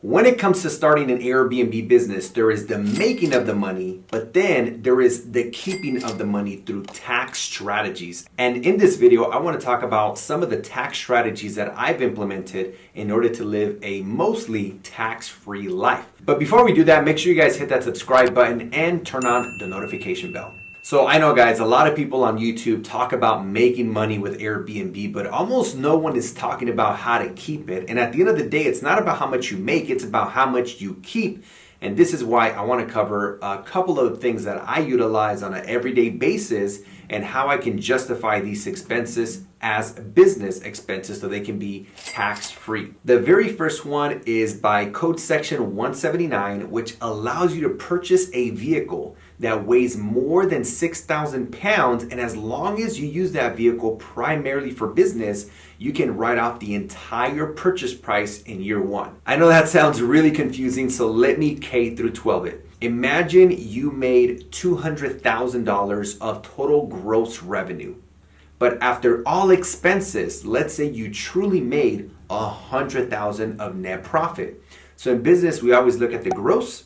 When it comes to starting an Airbnb business, there is the making of the money, but then there is the keeping of the money through tax strategies. And in this video, I want to talk about some of the tax strategies that I've implemented in order to live a mostly tax-free life. But before we do that, make sure you guys hit that subscribe button and turn on the notification bell. So I know, guys, a lot of people on YouTube talk about making money with Airbnb, but almost no one is talking about how to keep it. And at the end of the day, it's not about how much you make, it's about how much you keep. And this is why I want to cover a couple of things that I utilize on an everyday basis and how I can justify these expenses as business expenses so they can be tax-free. The very first one is by Code Section 179, which allows you to purchase a vehicle that weighs more than 6,000 pounds, and as long as you use that vehicle primarily for business, you can write off the entire purchase price in year one. I know that sounds really confusing, so let me K through 12 it. Imagine you made $200,000 of total gross revenue. But after all expenses, let's say you truly made $100,000 of net profit. So in business, we always look at the gross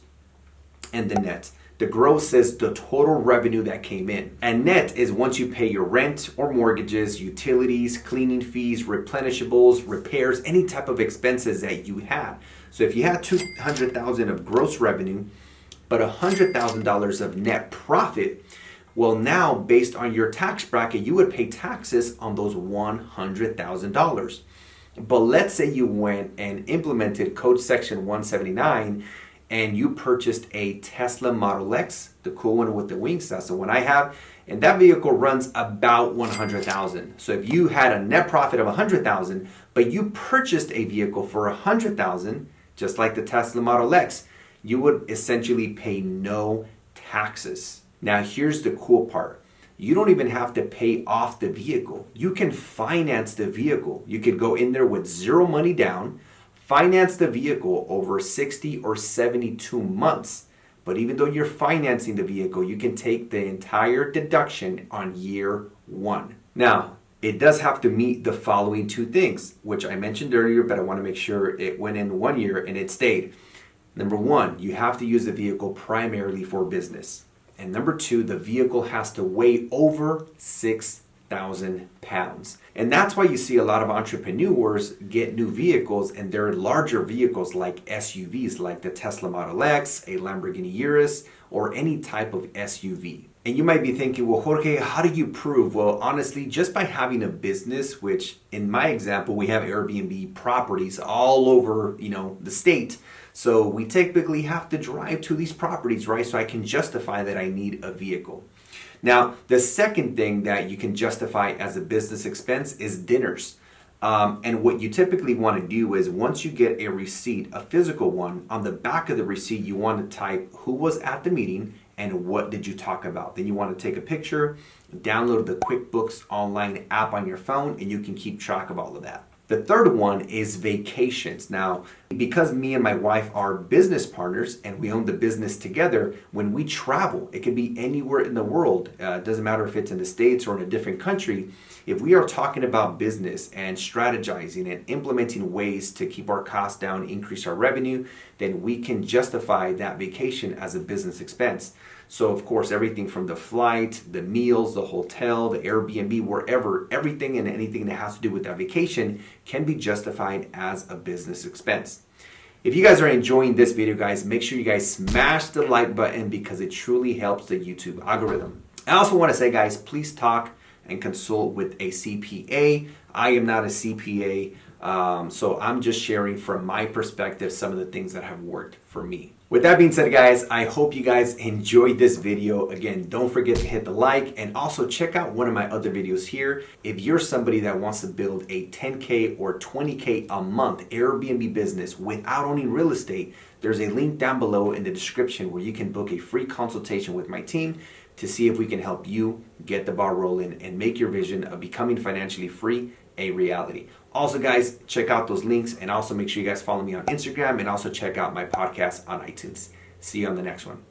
and the net. The gross is the total revenue that came in. And net is once you pay your rent or mortgages, utilities, cleaning fees, replenishables, repairs, any type of expenses that you had. So if you had $200,000 of gross revenue, but $100,000 of net profit, well, now based on your tax bracket, you would pay taxes on those $100,000. But let's say you went and implemented Code Section 179 and you purchased a Tesla Model X, the cool one with the wings. That's the one I have. And that vehicle runs about $100,000. So if you had a net profit of $100,000, but you purchased a vehicle for $100,000, just like the Tesla Model X, you would essentially pay no taxes. Now here's the cool part. You don't even have to pay off the vehicle. You can finance the vehicle. You could go in there with zero money down, finance the vehicle over 60 or 72 months. But even though you're financing the vehicle, you can take the entire deduction on year one. Now, it does have to meet the following two things, which I mentioned earlier, but I want to make sure it went in 1 year and it stayed. Number one, you have to use the vehicle primarily for business. And number two, the vehicle has to weigh over 6,000 pounds. And that's why you see a lot of entrepreneurs get new vehicles, and they're larger vehicles like SUVs, like the Tesla Model X, a Lamborghini Urus, or any type of SUV. And you might be thinking, well, Jorge, how do you prove? Well, honestly, just by having a business, which in my example, we have Airbnb properties all over, the state. So we typically have to drive to these properties, right? So I can justify that I need a vehicle. Now, the second thing that you can justify as a business expense is dinners. And what you typically want to do is once you get a receipt, a physical one, on the back of the receipt, you want to type who was at the meeting and what did you talk about. Then you want to take a picture, download the QuickBooks online app on your phone, and you can keep track of all of that. The third one is vacations. Now, because me and my wife are business partners and we own the business together, when we travel, it could be anywhere in the world. It doesn't matter if it's in the States or in a different country. If we are talking about business and strategizing and implementing ways to keep our costs down, increase our revenue, then we can justify that vacation as a business expense. So of course, everything from the flight, the meals, the hotel, the Airbnb, wherever, everything and anything that has to do with that vacation can be justified as a business expense. If you guys are enjoying this video, guys, make sure you guys smash the like button because it truly helps the YouTube algorithm. I also want to say, guys, please talk and consult with a CPA. I am not a CPA, so I'm just sharing from my perspective some of the things that have worked for me. With that being said, guys, I hope you guys enjoyed this video. Again, don't forget to hit the like and also check out one of my other videos here. If you're somebody that wants to build a 10K or 20K a month Airbnb business without owning real estate, there's a link down below in the description where you can book a free consultation with my team to see if we can help you get the ball rolling and make your vision of becoming financially free a reality. Also, guys, check out those links and also make sure you guys follow me on Instagram and also check out my podcast on iTunes. See you on the next one.